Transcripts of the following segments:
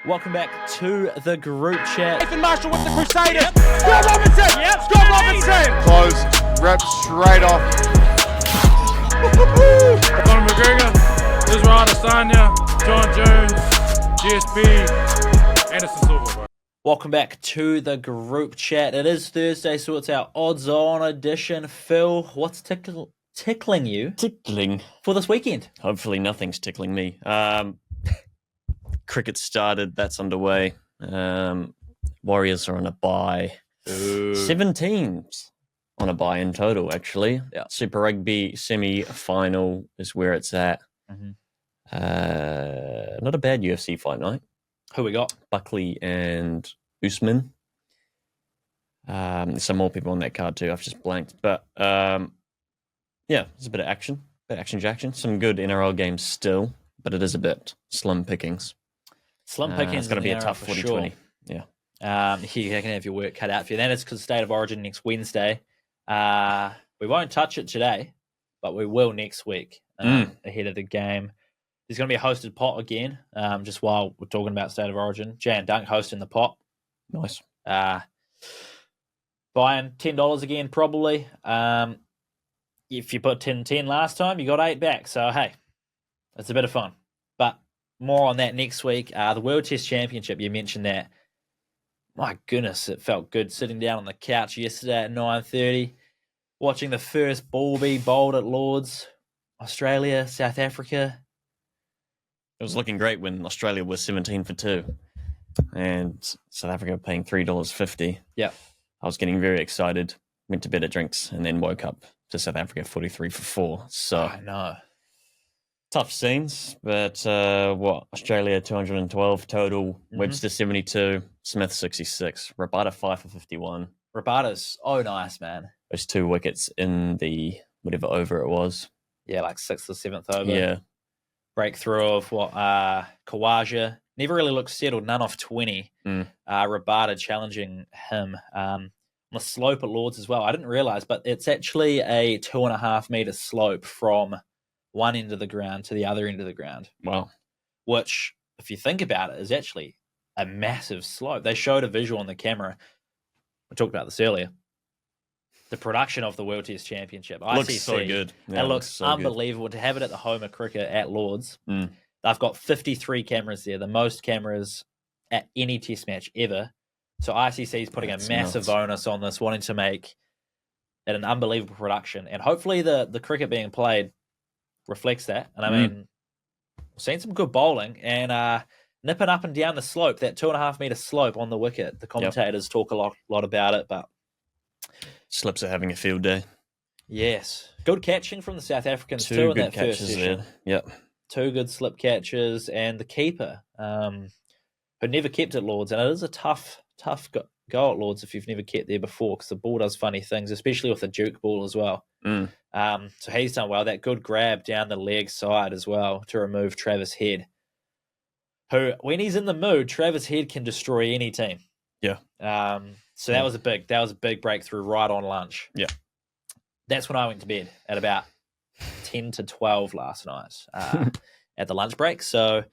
Welcome back to the group chat. Nathan Marshall with the Crusaders. Scott Robinson. Scott Robinson. Closed, rep straight off. Conor McGregor, Israel Adesanya, John Jones, GSP, Anderson Silva. Bro. Welcome back to the group chat. It is Thursday, so it's our odds-on edition. Phil, what's tickling you? Tickling. For this weekend? Hopefully nothing's tickling me. Cricket started, that's underway. Warriors are on a bye. 7 teams on a bye in total, actually. Yeah. Super Rugby semi-final is where it's at. Mm-hmm. Not a bad UFC fight night. Who we got? Buckley and Usman. There's some more people on that card too. I've just blanked. But yeah, there's a bit of action. Action. Some good NRL games still, but it is a bit slim pickings. Slim pickings. It's going to be a tough 40-20. Sure. Yeah. You can have your work cut out for you. Then it's because State of Origin next Wednesday. We won't touch it today, but we will next week ahead of the game. There's going to be a hosted pot again, just while we're talking about State of Origin. Jay and Dunk hosting the pot. Nice. Buying $10 again, probably. If you put 10 last time, you got 8 back. So, hey, it's a bit of fun. But more on that next week. The World Test Championship, you mentioned that. My goodness, it felt good sitting down on the couch yesterday at 9:30, watching the first ball be bowled at Lords, Australia, South Africa. It was looking great when Australia was 17 for 2 and South Africa paying $3.50. Yeah. I was getting very excited, went to bed at drinks, and then woke up to South Africa 43 for 4. So I know. Tough scenes, but Australia 212 total, Webster 72, Smith 66, Rabada 5 for 51. Rabada's nice, man. Those 2 wickets in the whatever over it was. Yeah, like 6th or 7th over. Yeah. Breakthrough of Kawaja. Never really looked settled, none off 20. Rabada challenging him on the slope at Lords as well. I didn't realise, but it's actually a 2.5 metre slope from one end of the ground to the other end of the ground. Wow. Which, if you think about it, is actually a massive slope. They showed a visual on the camera. We talked about this earlier. The production of the World Test Championship. Looks ICC, so good. Yeah, it looks so unbelievable. Good. To have it at the home of cricket at Lords. They've got 53 cameras there, the most cameras at any test match ever. So ICC is putting a massive onus on this, wanting to make it an unbelievable production. And hopefully the cricket being played reflects that. And I mean, we've seen some good bowling and nipping up and down the slope, that 2.5 metre slope on the wicket. The commentators talk a lot about it, but Slips are having a field day. Yes. Good catching from the South Africans too Two in good that first catches session. there. Yep. 2 good slip catches and the keeper, who never kept at Lords. And it is a tough go at Lords if you've never kept there before, because the ball does funny things, especially with the Duke ball as well. So he's done well. That good grab down the leg side as well to remove Travis Head, who, when he's in the mood, Travis Head can destroy any team. Yeah. So that was a big breakthrough right on lunch. Yeah. That's when I went to bed at about 10 to 12 last night at the lunch break. So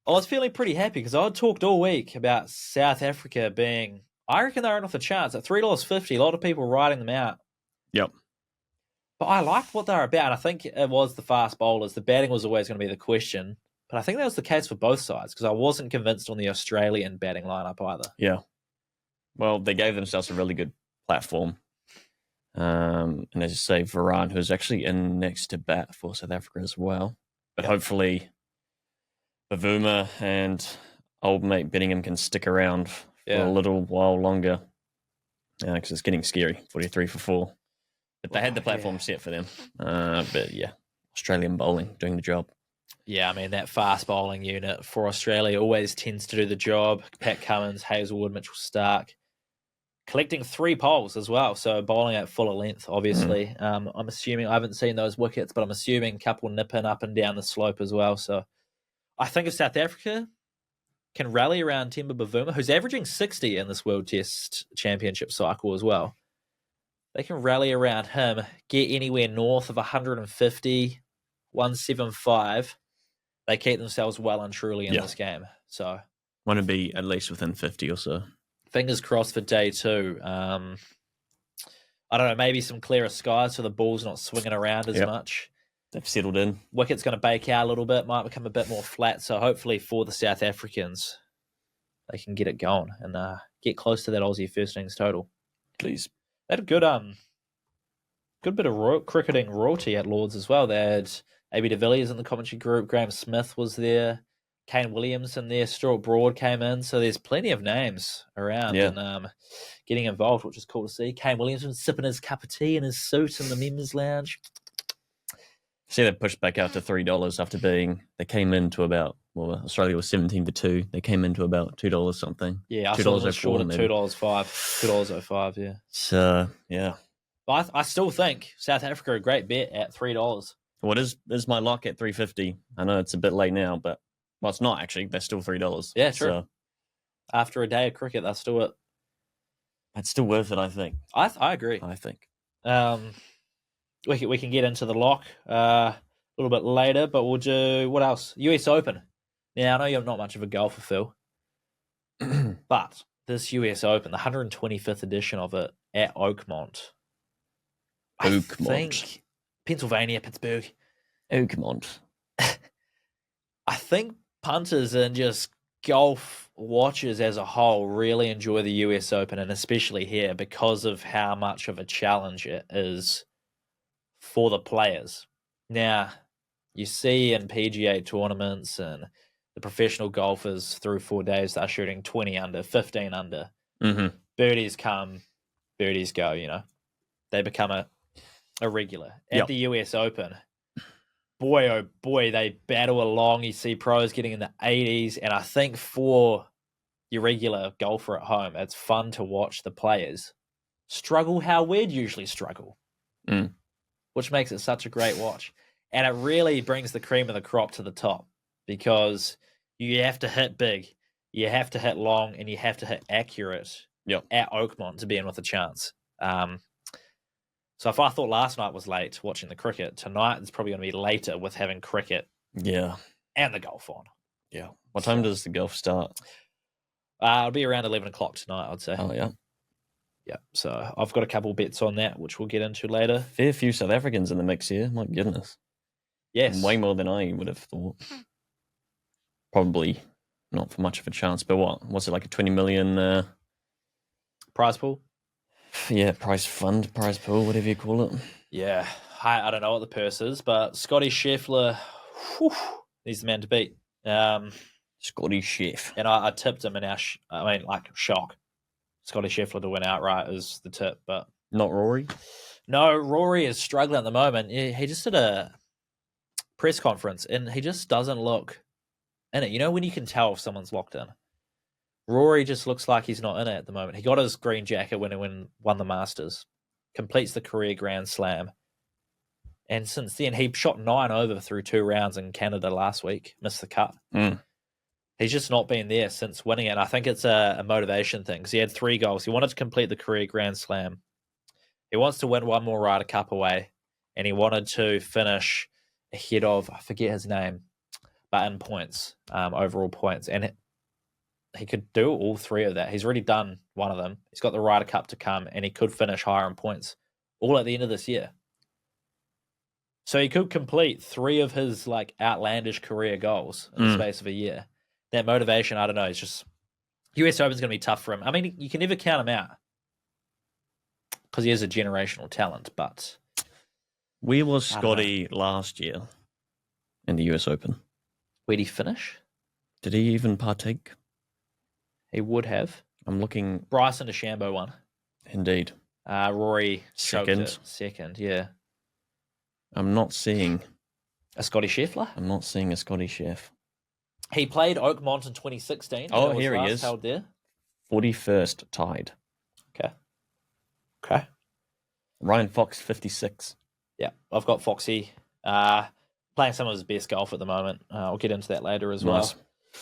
I was feeling pretty happy because I talked all week about South Africa being, I reckon they're in off a chance at $3.50. A lot of people writing them out. Yep. But I liked what they're about. I think it was the fast bowlers. The batting was always going to be the question. But I think that was the case for both sides because I wasn't convinced on the Australian batting lineup either. Yeah. Well, they gave themselves a really good platform. And as you say, Varane, who's actually in next to bat for South Africa as well. But hopefully Bavuma and old mate Benningham can stick around for a little while longer. Because it's getting scary, 43 for 4. But they had the platform set for them. But yeah, Australian bowling doing the job. Yeah, I mean, that fast bowling unit for Australia always tends to do the job. Pat Cummins, Hazelwood, Mitchell Stark. Collecting 3 poles as well, so bowling at fuller length, obviously. I'm assuming, I haven't seen those wickets, but I'm assuming a couple nipping up and down the slope as well. So I think if South Africa can rally around Temba Bavuma, who's averaging 60 in this World Test Championship cycle as well, they can rally around him, get anywhere north of 150, 175. They keep themselves well and truly in this game. So Want to be at least within 50 or so. Fingers crossed for day 2. I don't know, maybe some clearer skies so the ball's not swinging around as much. They've settled in. Wicket's going to bake out a little bit, might become a bit more flat. So hopefully for the South Africans, they can get it going and get close to that Aussie first innings total. Please. They had a good bit of cricketing royalty at Lords as well. They had A.B. de Villiers in the commentary group. Graham Smith was there. Kane Williamson there. Stuart Broad came in. So there's plenty of names around and getting involved, which is cool to see. Kane Williamson sipping his cup of tea in his suit in the members' lounge. See, they pushed back out to $3 after they came into about, Australia was 17 for 2. They came into about $2 something. Yeah, I saw them short at $2.05. $2.05, yeah. So, yeah. But I still think South Africa a great bet at $3. What is my lock at $3.50? I know it's a bit late now, but it's not actually. They're still $3. Yeah, true. So, after a day of cricket, that's still it. It's still worth it, I think. I agree. I think. We can get into the lock a little bit later, but we'll do what else? US Open. Now I know you're not much of a golfer, Phil, but this US Open, the 125th edition of it at Oakmont. I think Pennsylvania, Pittsburgh. Oakmont. I think punters and just golf watchers as a whole really enjoy the US Open, and especially here because of how much of a challenge it is for the players. Now, you see in PGA tournaments and the professional golfers through 4 days, they're shooting 20 under, 15 under. Mm-hmm. Birdies come, birdies go, They become a regular. At the US Open, boy, oh boy, they battle along. You see pros getting in the 80s, and I think for your regular golfer at home, it's fun to watch the players struggle how we'd usually struggle. Which makes it such a great watch. And it really brings the cream of the crop to the top because you have to hit big, you have to hit long, and you have to hit accurate at Oakmont to be in with a chance. So if I thought last night was late watching the cricket, tonight it's probably going to be later with having cricket and the golf on. Yeah. What time does the golf start? It'll be around 11 o'clock tonight, I'd say. Oh, yeah. Yeah, so I've got a couple bets on that, which we'll get into later. Fair few South Africans in the mix here. My goodness. Yes. Way more than I would have thought. Probably not for much of a chance, but what's it, like a 20 million... prize pool? Yeah, prize pool, whatever you call it. Yeah, I don't know what the purse is, but Scotty Scheffler, he's the man to beat. Scotty Chef. And I tipped him in shock. Scotty Scheffler to win outright is the tip, but... Not Rory? No, Rory is struggling at the moment. He just did a press conference, and he just doesn't look in it. You know when you can tell if someone's locked in? Rory just looks like he's not in it at the moment. He got his green jacket when he won the Masters, completes the career Grand Slam, and since then, he shot 9 over through 2 rounds in Canada last week, missed the cut. He's just not been there since winning it. And I think it's a motivation thing because he had 3 goals. He wanted to complete the career Grand Slam. He wants to win one more Ryder Cup away, and he wanted to finish ahead of, I forget his name, but in points, overall points. And he could do all 3 of that. He's already done one of them. He's got the Ryder Cup to come, and he could finish higher in points all at the end of this year. So he could complete 3 of his outlandish career goals in the space of a year. That motivation, I don't know, it's just... US Open's going to be tough for him. I mean, you can never count him out because he is a generational talent, but... Where was Scotty last year in the US Open? Where'd he finish? Did he even partake? He would have. I'm looking... Bryson DeChambeau won. Indeed. Rory second, yeah. I'm not seeing... A Scotty Scheffler? I'm not seeing a Scotty Chef. He played Oakmont in 2016. Oh, here he is. Held there. 41st tied. Okay. Ryan Fox, 56. Yeah, I've got Foxy playing some of his best golf at the moment. I'll get into that later as well.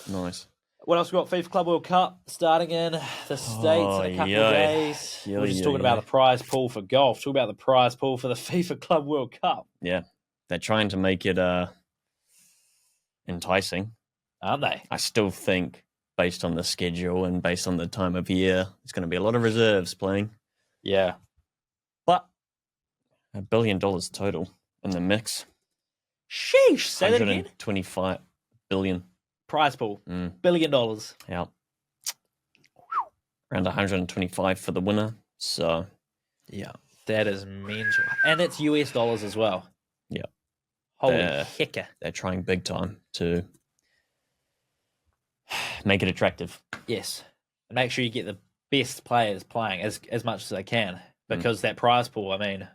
Nice. What else we got? FIFA Club World Cup starting in the States in a couple of days. We're just talking about the prize pool for golf. Talk about the prize pool for the FIFA Club World Cup. Yeah, they're trying to make it enticing. Aren't they? I still think based on the schedule and based on the time of year. There's going to be a lot of reserves playing. Yeah. But $1 billion total in the mix. Sheesh. Say that again. 125 billion. Prize pool. Mm. $1 billion. Yeah. Around 125 for the winner. So, yeah, that is mental. And it's US dollars as well. Yeah. Holy hecker. They're trying big time to make it attractive. Yes. And make sure you get the best players playing as much as they can. Because that prize pool, I mean,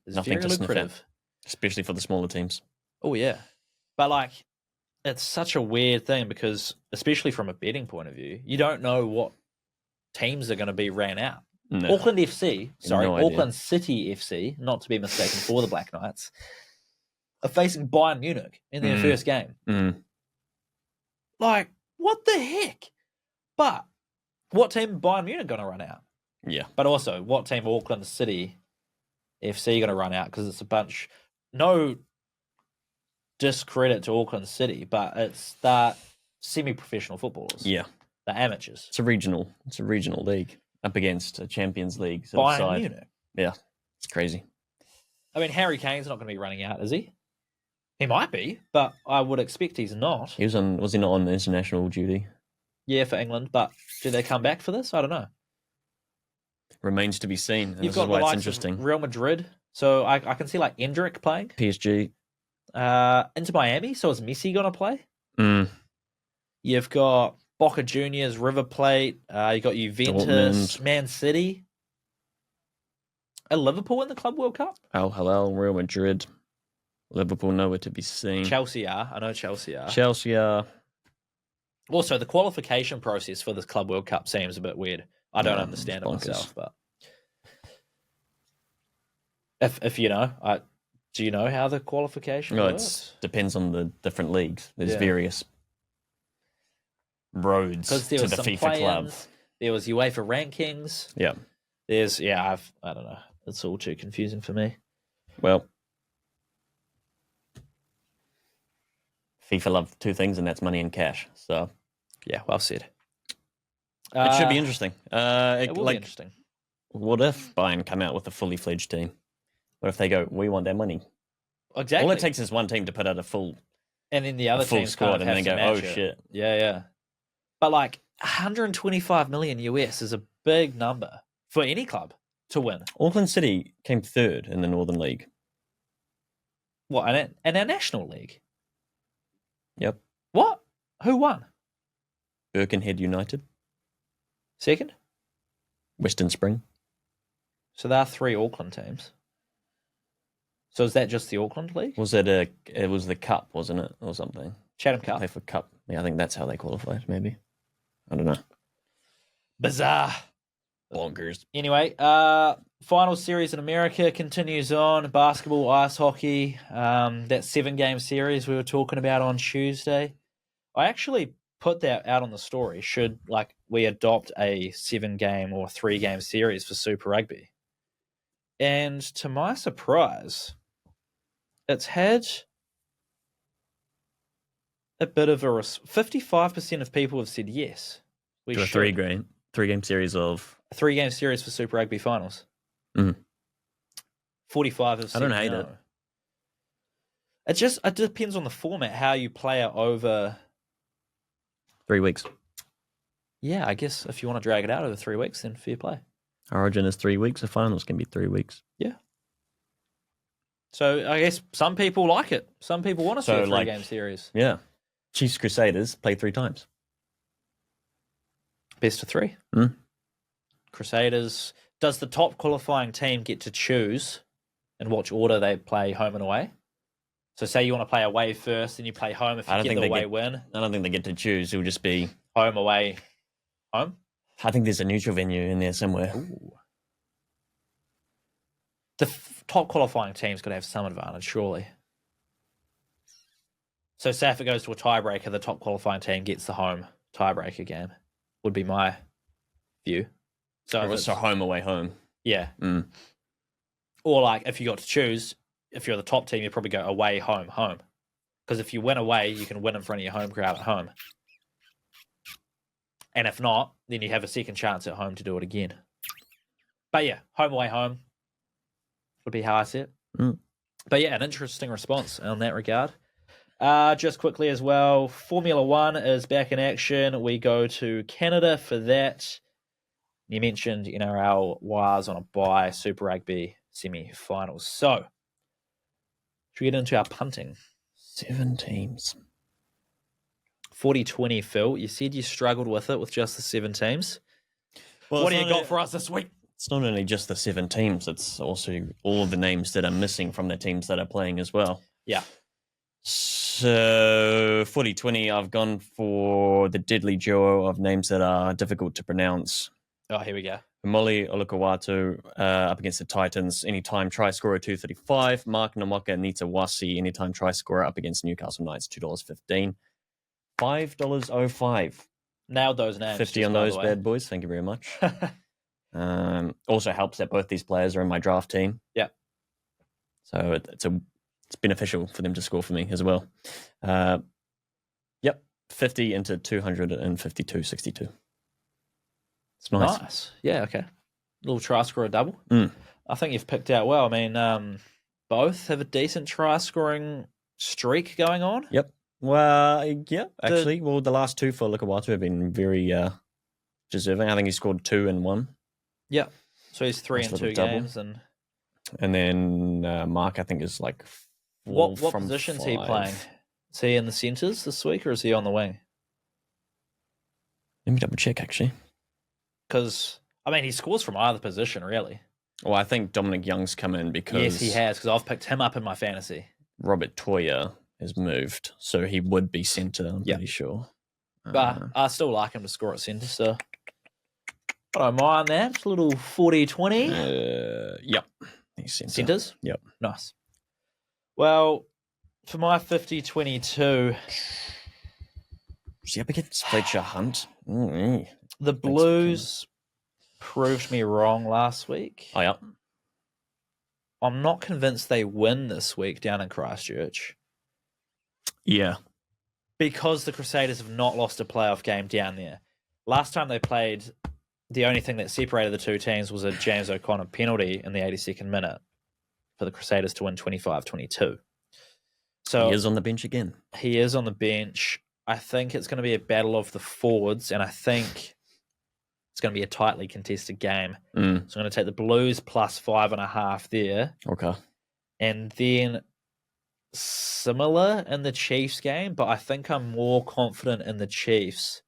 is nothing very to sniff lucrative. at, especially for the smaller teams. Oh, yeah. But, like, it's such a weird thing because, especially from a betting point of view, you don't know what teams are going to be ran out. No. Auckland idea. Auckland City FC, not to be mistaken for the Black Knights, are facing Bayern Munich in their first game. Like, what the heck? But what team Bayern Munich going to run out? Yeah. But also, what team Auckland City FC going to run out? Because it's a bunch. No discredit to Auckland City, but it's that semi-professional footballers. Yeah. The amateurs. It's a regional league up against a Champions League Bayern side. Munich. Yeah. It's crazy. I mean, Harry Kane's not going to be running out, is he? He might be, but I would expect he's not. Was he not on international duty? Yeah, for England, but do they come back for this? I don't know. Remains to be seen. You've This got is why the it's likes interesting. of Real Madrid, so I can see like Endrick playing. PSG. Into Miami, so is Messi going to play? Mm. You've got Boca Juniors, River Plate. You got Juventus, Dortmund. Man City. Are Liverpool in the Club World Cup? Al Hilal, Real Madrid. Liverpool nowhere to be seen. Chelsea are. I know Chelsea are. Chelsea are. Also, the qualification process for this Club World Cup seems a bit weird. I don't Yeah, understand it bonkers. myself, but if you know, do you know how the qualification No, works? it depends on the different leagues. There's Yeah. various roads Because there to was the some FIFA club. play-ins, there was UEFA rankings. Yeah. There's I don't know. It's all too confusing for me. Well, FIFA love two things, and that's money and cash. So Yeah, well said. it should be interesting. It will be interesting. What if Bayern come out with a fully fledged team? What if they go, we want that money? Exactly. All it takes is one team to put out a full and then the other full teams squad kind of and have then to go, match oh it. shit. Yeah. But like 125 million US is a big number for any club to win. Auckland City came third in the Northern League. What, in our national league? Yep. What? Who won? Birkenhead United, Second? Western Spring. So there are 3 Auckland teams. So is that just the Auckland League? It was the Cup, wasn't it? Or something. Chatham Play Cup. for Cup. Yeah, I think that's how they qualified, maybe. I don't know. Bizarre. Bonkers. Anyway, final series in America continues on. Basketball, ice hockey. That 7-game series we were talking about on Tuesday. I actually put that out on the story. Should we adopt a 7-game or 3-game series for Super Rugby? And to my surprise, it's had a bit of 55% of people have said yes. We Do a should. 3-game series of. A 3-game series for Super Rugby finals. Mhm. 45 have said I don't hate no. it. It depends on the format, how you play it over. 3 weeks. Yeah, I guess if you want to drag it out over 3 weeks, then fair play. Origin is 3 weeks. The finals can be 3 weeks. Yeah. So I guess some people like it. Some people want to see a 3-game series. Yeah. Chiefs Crusaders play 3 times. Best of 3. Mm. Crusaders. Does the top qualifying team get to choose in which order they play home and away? So say you want to play away first, then you play home. If you get the away win. I don't think they get to choose. It will just be Home, away, home. I think there's a neutral venue in there somewhere. Ooh. The top qualifying team's got to have some advantage, surely. So say if it goes to a tiebreaker, the top qualifying team gets the home tiebreaker game, would be my view. So, So home, away, home. Yeah. Mm. Or if you got to choose, if you're the top team, you'd probably go away, home, home. Because if you win away, you can win in front of your home crowd at home. And if not, then you have a second chance at home to do it again. But yeah, home away home would be how I see it. But yeah, an interesting response on that regard. Just quickly as well, Formula 1 is back in action. We go to Canada for that. You mentioned NRL was on a bye, Super Rugby semi-finals. So, should we get into our punting? 7 teams. 40-20, Phil. You said you struggled with it with just the 7 teams. Well, What do you got for us this week? It's not only just the 7 teams, it's also all of the names that are missing from the teams that are playing as well. Yeah. So, 40-20, I've gone for the deadly duo of names that are difficult to pronounce. Oh, here we go. Molly Olukawatu up against the Titans, anytime try scorer 235. Mark Namoka Nita Wasi, anytime try scorer up against Newcastle Knights, $2.15. $5.05. Nailed those names. 50 on those bad boys. Thank you very much. Also helps that both these players are in my draft team. Yeah. So it's beneficial for them to score for me as well. 50 into 252.62. It's nice. Yeah, okay. Little try scorer double. Mm. I think you've picked out well. I mean, both have a decent try scoring streak going on. Yep. Well, yeah, actually. The last 2 for Lukawatu have been very deserving. I think he scored 2 and 1. Yeah. So he's 3 in 2 games. And then Mark, I think, is like 4 what from position is 5. he playing? Is he in the centres this week or is he on the wing? Let me double check, actually. Because, I mean, he scores from either position, really. Well, I think Dominic Young's come in because... Yes, he has, because I've picked him up in my fantasy. Robert Toya has moved, so he would be centre, I'm pretty sure. But I still like him to score at centre, so I don't mind that. It's a little 40-20. Yep. He's centre. Centres? Yep. Nice. Well, for my 50-22... Is he up against Fletcher Hunt? Mm-hmm. The Blues proved me wrong last week. Oh, yeah. I'm not convinced they win this week down in Christchurch. Yeah. Because the Crusaders have not lost a playoff game down there. Last time they played, the only thing that separated the two teams was a James O'Connor penalty in the 82nd minute for the Crusaders to win 25-22. So he is on the bench again. He is on the bench. I think it's going to be a battle of the forwards, and I think it's going to be a tightly contested game. So I'm going to take the Blues plus 5.5 there. Okay. And then similar in the Chiefs game, but I think I'm more confident in the Chiefs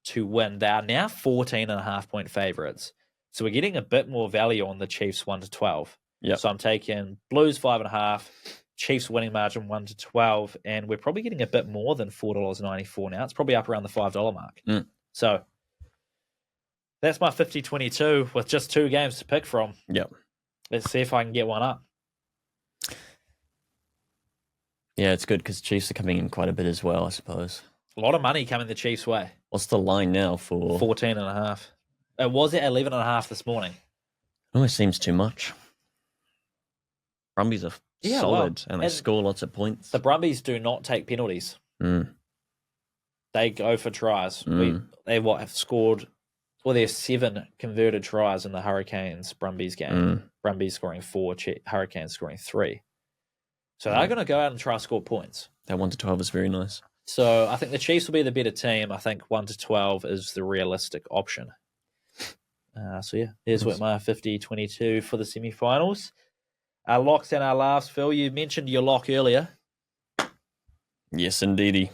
to win. They are now 14.5-point favourites. So we're getting a bit more value on the Chiefs 1-12. Yep. So I'm taking Blues 5.5, Chiefs winning margin 1-12, and we're probably getting a bit more than $4.94 now. It's probably up around the $5 mark. So that's my 50-22 with just 2 games to pick from. Yep. Let's see if I can get one up. Yeah, it's good because Chiefs are coming in quite a bit as well, I suppose. A lot of money coming the Chiefs' way. What's the line now for 14.5? It was at 11.5 this morning. Almost seems too much. Brumbies are solid and they score lots of points. The Brumbies do not take penalties. They go for tries. They have scored, there's 7 converted tries in the Hurricanes Brumbies game. Brumbies scoring 4, Hurricanes scoring 3. So they're going to go out and try to score points. That 1-12 is very nice. So I think the Chiefs will be the better team. I think 1-12 is the realistic option. Here's what my 50-22 for the semi-finals. Our locks and our laughs, Phil. You mentioned your lock earlier. Yes, indeedy.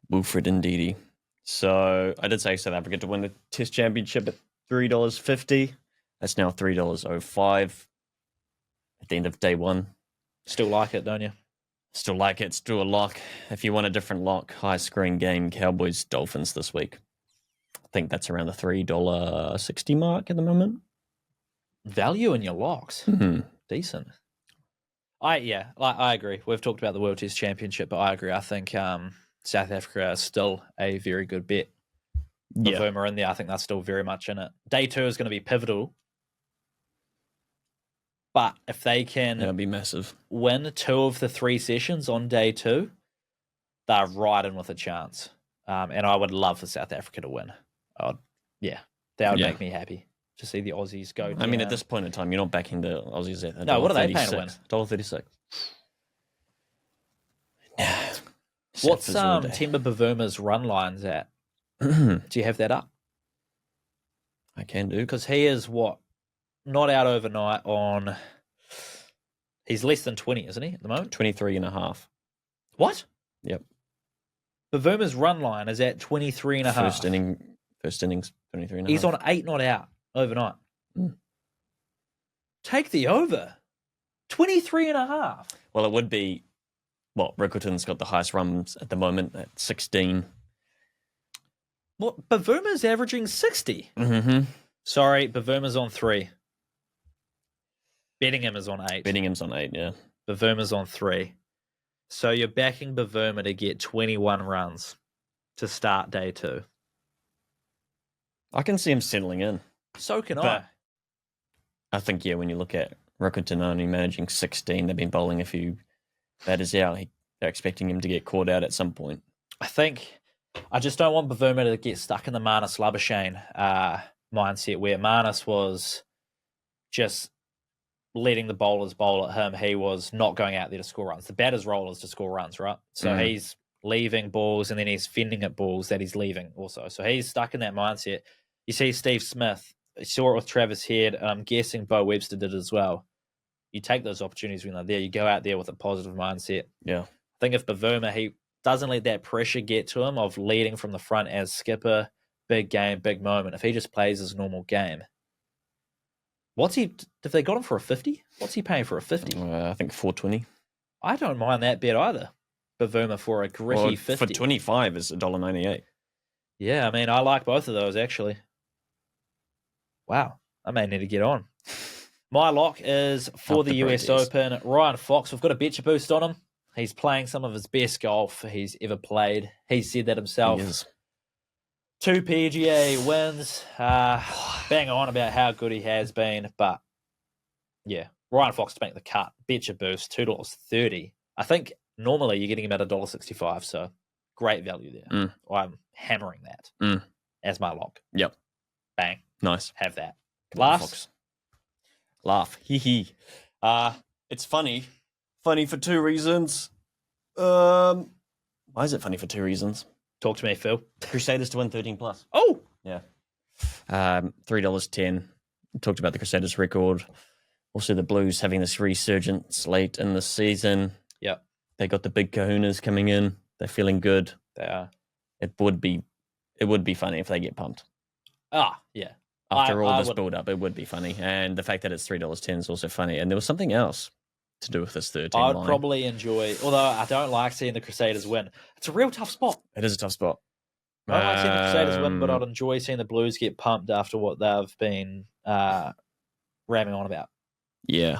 Wilfred indeedy. So I did say South Africa to win the Test Championship at $3.50. That's now $3.05 at the end of day 1. Still like it, don't you? Still like it. Still a lock. If you want a different lock, high scoring game, Cowboys Dolphins this week. I think that's around the $3.60 mark at the moment. Value in your locks. Decent. I agree. We've talked about the World Test Championship, but I agree. I think South Africa is still a very good bet. Bavuma in there. I think that's still very much in it. Day 2 is going to be pivotal. But if they can that'd be massive. Win 2 of the 3 sessions on day 2, they're right in with a chance. And I would love for South Africa to win. That would make me happy to see the Aussies go down. I mean, at this point in time, you're not backing the Aussies at No, what are they paying to win? $1.36. What's Timber Bavuma's run lines at? Do you have that up? I can do. Because he is not out overnight on... He's less than 20, isn't he, at the moment? 23.5. What? Yep. Bavuma's run line is at 23.5. First innings, 23.5. He's on 8 not out overnight. Take the over. 23.5. Well, it would be... Well, Rickerton's got the highest runs at the moment at 16. What? Bavuma's averaging 60? Mm-hmm. Sorry, Bavuma's on 3. Bettingham is on 8. Bettingham's on 8, yeah. Bavuma's on 3. So you're backing Bavuma to get 21 runs to start day 2. I can see him settling in. So can But I. think, when you look at Rickerton only managing 16, they've been bowling a few batters out. They're expecting him to get caught out at some point. I just don't want Bavuma to get stuck in the Marnus Labuschagne mindset where Marnus was just letting the bowlers bowl at him. He was not going out there to score runs. The batter's role is to score runs, right? So he's leaving balls and then he's fending at balls that he's leaving also. So he's stuck in that mindset. You see Steve Smith, you saw it with Travis Head, and I'm guessing Bo Webster did as well. You take those opportunities when they're there. You go out there with a positive mindset. Yeah. I think if Bavuma, he doesn't let that pressure get to him of leading from the front as skipper, big game, big moment. If he just plays his normal game. If they got him for a 50? What's he paying for a 50? I think 420. I don't mind that bet either. Bavuma for a gritty 50. For 25 is $1.98. Yeah, I mean, I like both of those, actually. Wow, I may need to get on. My lock is for the US Open. Ryan Fox, we've got a betcha boost on him. He's playing some of his best golf he's ever played. He said that himself. He is. 2 PGA wins. Bang on about how good he has been. But, yeah, Ryan Fox to make the cut. Betcha boost, $2.30. I think normally you're getting about $1.65, so great value there. I'm hammering that as my lock. Yep. Bang. Nice. Have that. Laugh. Hee hee. It's funny. Funny for 2 reasons. Why is it funny for 2 reasons? Talk to me, Phil. Crusaders to win 13 plus. Oh! Yeah. $3.10. Talked about the Crusaders record. Also the Blues having this resurgence late in the season. Yep. They got the big kahunas coming in. They're feeling good. They are. It would be funny if they get pumped. Yeah. After all this build-up, it would be funny. And the fact that it's $3.10 is also funny. And there was something else to do with this 13 I would line. probably enjoy, although I don't like seeing the Crusaders win. It's a real tough spot. It is a tough spot. I don't like seeing the Crusaders win, but I'd enjoy seeing the Blues get pumped after what they've been ramming on about. Yeah.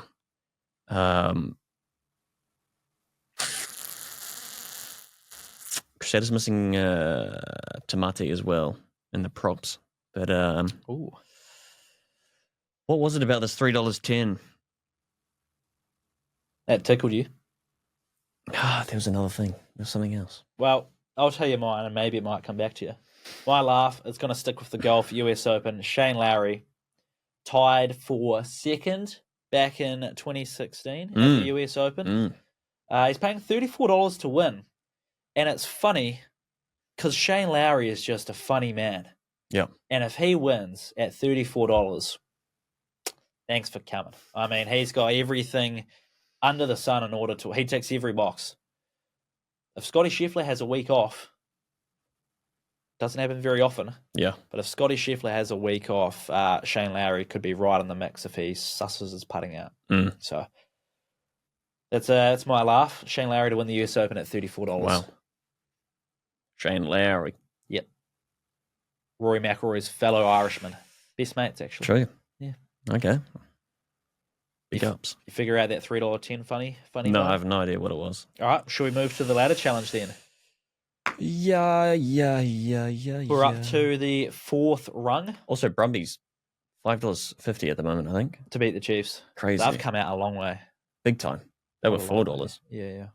Crusaders missing Tamati as well in the props. But what was it about this $3.10? That tickled you? There was another thing. There was something else. Well, I'll tell you mine, and maybe it might come back to you. My laugh is going to stick with the golf US Open. Shane Lowry tied for second back in 2016 at the US Open. He's paying $34 to win. And it's funny because Shane Lowry is just a funny man. Yeah. And if he wins at $34, thanks for coming. I mean, he's got everything under the sun in order to... He ticks every box. If Scotty Scheffler has a week off, doesn't happen very often. Yeah. But if Scotty Scheffler has a week off, Shane Lowry could be right in the mix if he susses his putting out. So that's my laugh. Shane Lowry to win the US Open at $34. Wow. Shane Lowry. Yep. Rory McIlroy's fellow Irishman. Best mates, actually. True. Yeah. Okay. Big ups. You figure out that $3.10 funny? No, I have no idea what it was. All right, shall we move to the ladder challenge then? Yeah. We're up to the 4th rung. Also, Brumbies, $5.50 at the moment, I think. To beat the Chiefs. Crazy. They've come out a long way. Big time. They were $4. Yeah.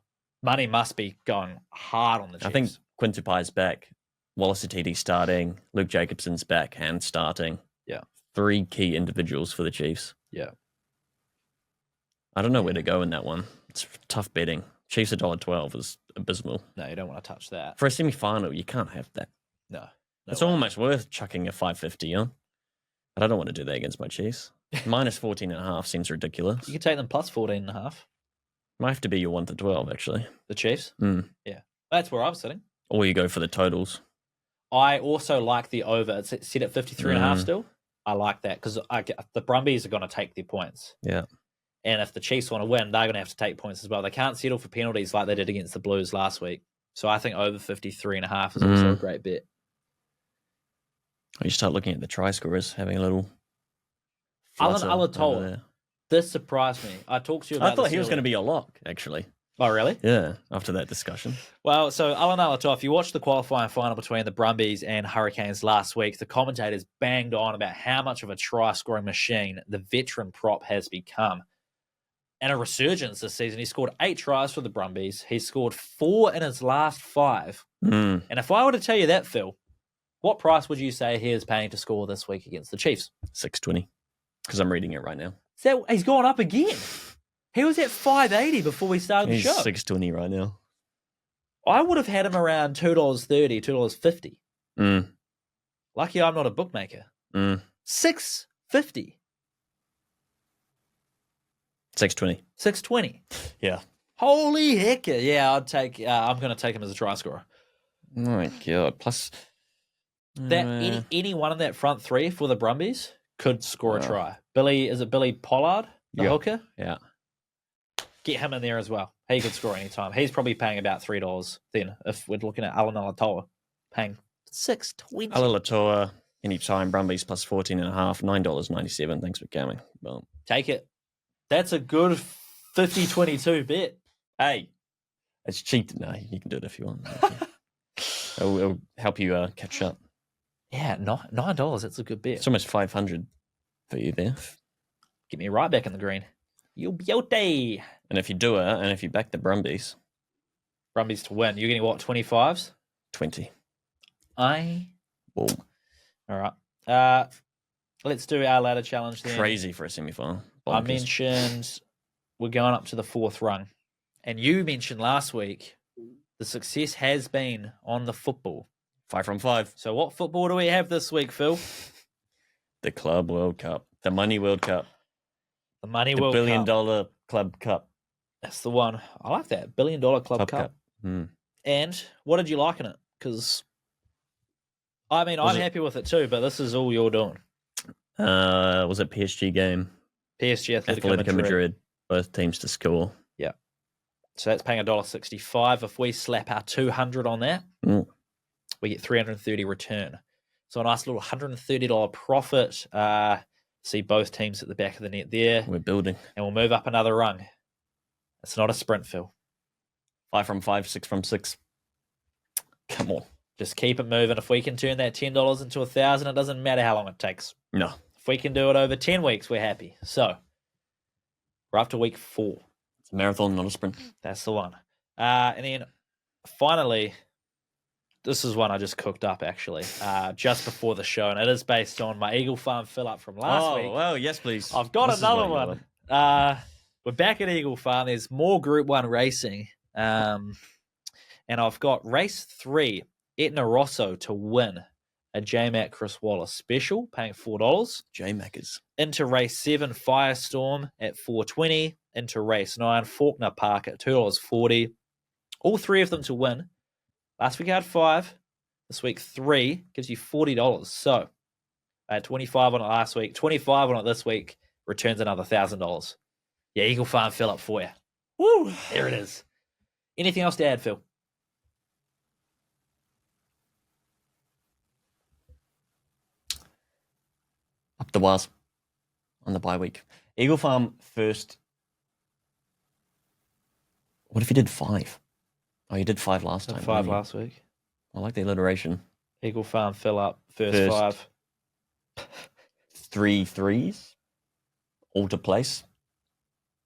Money must be going hard on the Chiefs. I think Quintupai is back. Wallace Atiti starting, Luke Jacobson's back and starting. Yeah. 3 key individuals for the Chiefs. Yeah. I don't know where to go in that one. It's tough betting. Chiefs $1.12 is abysmal. No, you don't want to touch that. For a semi-final, you can't have that. No. It's almost worth chucking a 550 on. But I don't want to do that against my Chiefs. Minus 14.5 seems ridiculous. You can take them plus 14.5. Might have to be your 1 to 12, actually. The Chiefs? Yeah. That's where I'm sitting. Or you go for the totals. I also like the over. It's set at 53.5 still. I like that because the Brumbies are going to take their points. Yeah. And if the Chiefs want to win, they're going to have to take points as well. They can't settle for penalties like they did against the Blues last week. So I think over 53.5 is also a great bet. You start looking at the try scorers, having a little. Alan Alatoa. This surprised me. I talked to you about I thought he was going to be a lock, actually. Oh, really? Yeah, after that discussion. Well, so Alan Alatoa, if you watched the qualifying final between the Brumbies and Hurricanes last week, the commentators banged on about how much of a try-scoring machine the veteran prop has become. And a resurgence this season. He scored 8 tries for the Brumbies. He scored 4 in his last 5. And if I were to tell you that, Phil, what price would you say he is paying to score this week against the Chiefs? $6.20. Because I'm reading it right now. So he's gone up again. He was at $5.80 before we started the show. He's $6.20 right now. I would have had him around $2.30, $2.50. Lucky I'm not a bookmaker. $6.50. $6.20. Yeah. Holy heck. Yeah, I'm going to take him as a try scorer. Oh my God. Plus that anyone in that front 3 for the Brumbies could score a try. Is it Billy Pollard, the hooker? Yeah. Get him in there as well. He could score any time. He's probably paying about $3 then, if we're looking at Alan Alatoa, paying $6.20. Alatoa, anytime, Brumbies plus 14.5, $9.97. Thanks for coming. Boom. Take it. That's a good 50-22 bet. Hey, it's cheap. No, you can do it if you want. It'll help you catch up. Yeah, $9. That's a good bet. It's almost 500 for you there. Get me right back in the green. You beauty. And if you do it, and if you back the Brumbies to win, you're getting what, 25s? 20. Boom. All right. Let's do our ladder challenge then. Crazy for a semi-final. I mentioned we're going up to the 4th rung. And you mentioned last week the success has been on the football. 5 from 5. So what football do we have this week, Phil? The Club World Cup. The Money World Cup. The Money the World $1 billion Cup. Club Cup. That's the one. I like that. $1 billion Club Cup. And what did you like in it? Because, I mean, I'm happy with it too, but this is all you're doing. Was it PSG game? PSG Atletico Madrid. Both teams to score. Yeah. So that's paying $1.65. If we slap our 200 on that, we get 330 return. So a nice little $130 profit. See both teams at the back of the net there. We're building. And we'll move up another rung. It's not a sprint, Phil. 5 from 5, 6 from 6. Come on. Just keep it moving. If we can turn that $10 into $1,000, it doesn't matter how long it takes. No. If we can do it over 10 weeks, we're happy. So, we're up to week 4. It's a marathon, not a sprint. That's the one. And then, finally, this is one I just cooked up, actually, just before the show. And it is based on my Eagle Farm fill-up from last week. Oh, well, yes, please. I've got another one. We're back at Eagle Farm. There's more Group 1 racing. And I've got race 3, Etna Rosso, to win a J-Mac Chris Wallace special, paying $4. J-Mackers. Into race 7, Firestorm at $4.20. Into race 9, Faulkner Park at $2.40. All 3 of them to win. Last week I had 5. This week 3 gives you $40. So I had 25 on it last week, 25 on it this week, returns another $1,000. Yeah, Eagle Farm fill up for you. Woo! There it is. Anything else to add, Phil? Up the wires on the bye week. Eagle Farm first. What if you did 5? Oh, you did 5 last time. 5 last week. I like the alliteration. Eagle Farm fill up, first 5. 3 threes, all to place.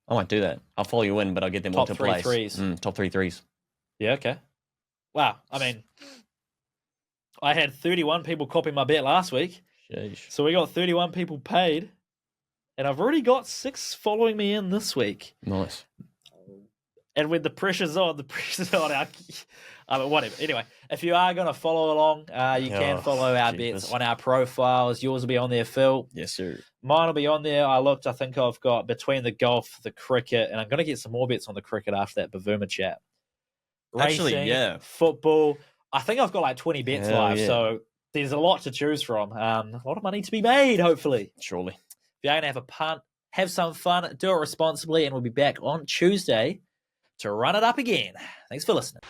I might do that. I'll follow you in, but I'll get them all to place. Top 3 threes. Top 3 threes. Yeah, okay. Wow. I mean, I had 31 people copy my bet last week. Sheesh. So we got 31 people paid. And I've already got 6 following me in this week. Nice. And when the pressure's on, I mean, whatever. Anyway, if you are going to follow along, you can follow our bets on our profiles. Yours will be on there, Phil. Yes, sir. Mine will be on there. I think I've got between the golf, the cricket, and I'm going to get some more bets on the cricket after that Bavuma chat. Racing, football. I think I've got like 20 bets live, so there's a lot to choose from. A lot of money to be made, hopefully. Surely. If you're going to have a punt, have some fun, do it responsibly, and we'll be back on Tuesday to run it up again. Thanks for listening.